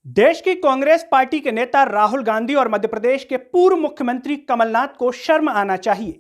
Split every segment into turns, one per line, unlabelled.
देश की कांग्रेस पार्टी के नेता राहुल गांधी और मध्य प्रदेश के पूर्व मुख्यमंत्री कमलनाथ को शर्म आना चाहिए,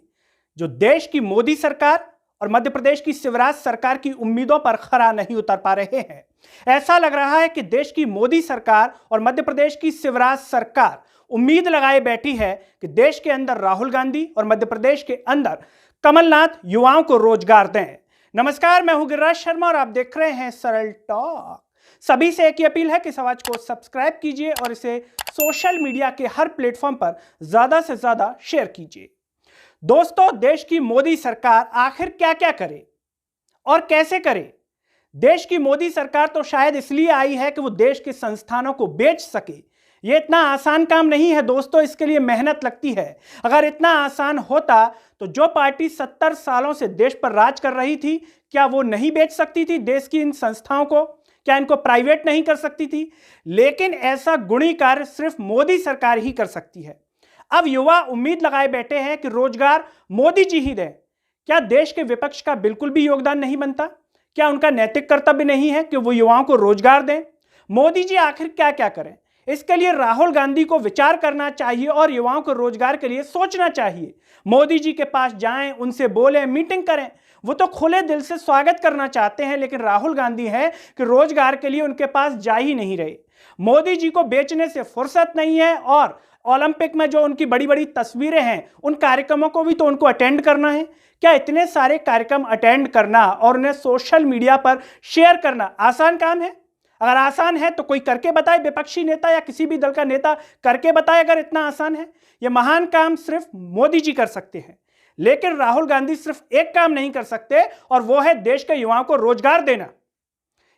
जो देश की मोदी सरकार और मध्य प्रदेश की शिवराज सरकार की उम्मीदों पर खरा नहीं उतर पा रहे हैं। ऐसा लग रहा है कि देश की मोदी सरकार और मध्य प्रदेश की शिवराज सरकार उम्मीद लगाए बैठी है कि देश के अंदर राहुल गांधी और मध्य प्रदेश के अंदर कमलनाथ युवाओं को रोजगार दें। नमस्कार, मैं हूं गिरिराज शर्मा और आप देख रहे हैं सरल टॉक। सभी से एक ही अपील है कि इस आवाज को सब्सक्राइब कीजिए और इसे सोशल मीडिया के हर प्लेटफॉर्म पर ज्यादा से ज्यादा शेयर कीजिए। दोस्तों, देश की मोदी सरकार आखिर क्या क्या करे और कैसे करे? देश की मोदी सरकार तो शायद इसलिए आई है कि वो देश के संस्थानों को बेच सके। ये इतना आसान काम नहीं है दोस्तों, इसके लिए मेहनत लगती है। अगर इतना आसान होता तो जो पार्टी 70 सालों से देश पर राज कर रही थी, क्या वो नहीं बेच सकती थी देश की इन संस्थाओं को? क्या इनको प्राइवेट नहीं कर सकती थी? लेकिन ऐसा गुणी कार्य सिर्फ मोदी सरकार ही कर सकती है। अब युवा उम्मीद लगाए बैठे हैं कि रोजगार मोदी जी ही दें। क्या देश के विपक्ष का बिल्कुल भी योगदान नहीं बनता? क्या उनका नैतिक कर्तव्य नहीं है कि वो युवाओं को रोजगार दें? मोदी जी आखिर क्या क्या करें? इसके लिए राहुल गांधी को विचार करना चाहिए और युवाओं को रोजगार के लिए सोचना चाहिए। मोदी जी के पास जाएं, उनसे बोलें, मीटिंग करें। वो तो खुले दिल से स्वागत करना चाहते हैं, लेकिन राहुल गांधी है कि रोजगार के लिए उनके पास जा ही नहीं रहे। मोदी जी को बेचने से फुर्सत नहीं है और ओलंपिक में जो उनकी बड़ी बड़ी तस्वीरें हैं, उन कार्यक्रमों को भी तो उनको अटेंड करना है। क्या इतने सारे कार्यक्रम अटेंड करना और उन्हें सोशल मीडिया पर शेयर करना आसान काम है? अगर आसान है तो कोई करके बताए, विपक्षी नेता या किसी भी दल का नेता करके बताए अगर इतना आसान है। यह महान काम सिर्फ मोदी जी कर सकते हैं, लेकिन राहुल गांधी सिर्फ एक काम नहीं कर सकते और वो है देश के युवाओं को रोजगार देना।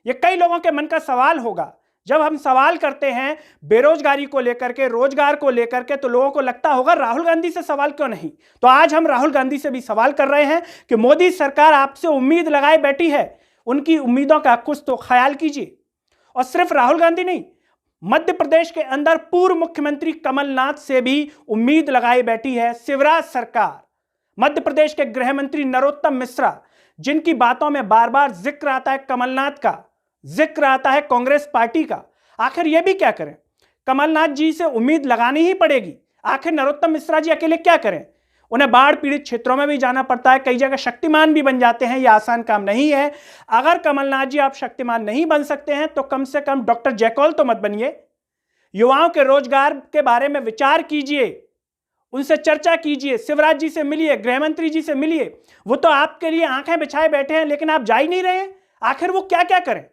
यह कई लोगों के मन का सवाल होगा। जब हम सवाल करते हैं बेरोजगारी को लेकर के, रोजगार को लेकर के, तो लोगों को लगता होगा राहुल गांधी से सवाल क्यों नहीं। तो आज हम राहुल गांधी से भी सवाल कर रहे हैं कि मोदी सरकार आपसे उम्मीद लगाए बैठी है, उनकी उम्मीदों का कुछ तो ख्याल कीजिए। और सिर्फ राहुल गांधी नहीं, मध्य प्रदेश के अंदर पूर्व मुख्यमंत्री कमलनाथ से भी उम्मीद लगाई बैठी है शिवराज सरकार। मध्य प्रदेश के गृह मंत्री नरोत्तम मिश्रा, जिनकी बातों में बार बार जिक्र आता है कमलनाथ का, जिक्र आता है कांग्रेस पार्टी का, आखिर ये भी क्या करें? कमलनाथ जी से उम्मीद लगानी ही पड़ेगी। आखिर नरोत्तम मिश्रा जी अकेले क्या करें? उन्हें बाढ़ पीड़ित क्षेत्रों में भी जाना पड़ता है, कई जगह शक्तिमान भी बन जाते हैं। यह आसान काम नहीं है। अगर कमलनाथ जी आप शक्तिमान नहीं बन सकते हैं तो कम से कम डॉक्टर जैकॉल तो मत बनिए। युवाओं के रोजगार के बारे में विचार कीजिए, उनसे चर्चा कीजिए, शिवराज जी से मिलिए, गृह मंत्री जी से मिलिए। वो तो आपके लिए आंखें बिछाए बैठे हैं, लेकिन आप जा ही नहीं रहे हैं। आखिर वो क्या क्या करें?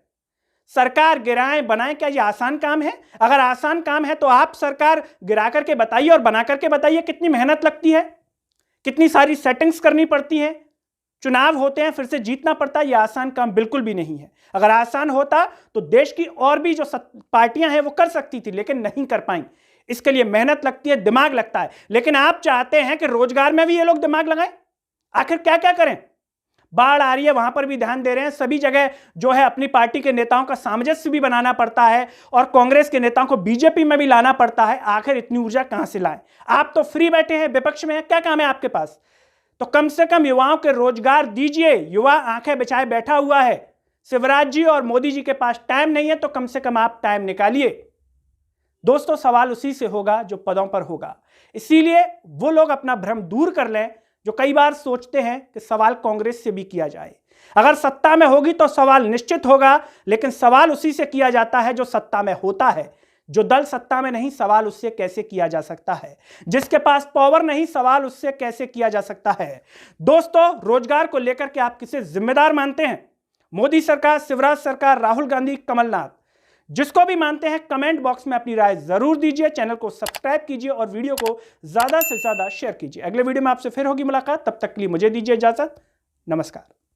सरकार गिराएं बनाएं, क्या ये आसान काम है? अगर आसान काम है तो आप सरकार गिरा करके बताइए और बना करके बताइए। कितनी मेहनत लगती है, कितनी सारी सेटिंग्स करनी पड़ती हैं, चुनाव होते हैं, फिर से जीतना पड़ता है। यह आसान काम बिल्कुल भी नहीं है। अगर आसान होता तो देश की और भी जो पार्टियां हैं वो कर सकती थी, लेकिन नहीं कर पाई। इसके लिए मेहनत लगती है, दिमाग लगता है। लेकिन आप चाहते हैं कि रोजगार में भी ये लोग दिमाग लगाएं। आखिर क्या क्या करें? बाढ़ आ रही है, वहां पर भी ध्यान दे रहे हैं। सभी जगह जो है अपनी पार्टी के नेताओं का सामंजस्य भी बनाना पड़ता है और कांग्रेस के नेताओं को बीजेपी में भी लाना पड़ता है। आखिर इतनी ऊर्जा कहां से लाएं? आप तो फ्री बैठे हैं, विपक्ष में हैं, क्या काम है आपके पास? तो कम से कम युवाओं के रोजगार दीजिए। युवा आंखें बिछाए बैठा हुआ है। शिवराज जी और मोदी जी के पास टाइम नहीं है, तो कम से कम आप टाइम निकालिए। दोस्तों, सवाल उसी से होगा जो पदों पर होगा। इसीलिए वो लोग अपना भ्रम दूर कर लें जो कई बार सोचते हैं कि सवाल कांग्रेस से भी किया जाए। अगर सत्ता में होगी तो सवाल निश्चित होगा, लेकिन सवाल उसी से किया जाता है जो सत्ता में होता है। जो दल सत्ता में नहीं, सवाल उससे कैसे किया जा सकता है? जिसके पास पावर नहीं, सवाल उससे कैसे किया जा सकता है? दोस्तों, रोजगार को लेकर के आप किसे जिम्मेदार मानते हैं? मोदी सरकार, शिवराज सरकार, राहुल गांधी, कमलनाथ? जिसको भी मानते हैं कमेंट बॉक्स में अपनी राय जरूर दीजिए। चैनल को सब्सक्राइब कीजिए और वीडियो को ज्यादा से ज्यादा शेयर कीजिए। अगले वीडियो में आपसे फिर होगी मुलाकात। तब तक के लिए मुझे दीजिए इजाजत। नमस्कार।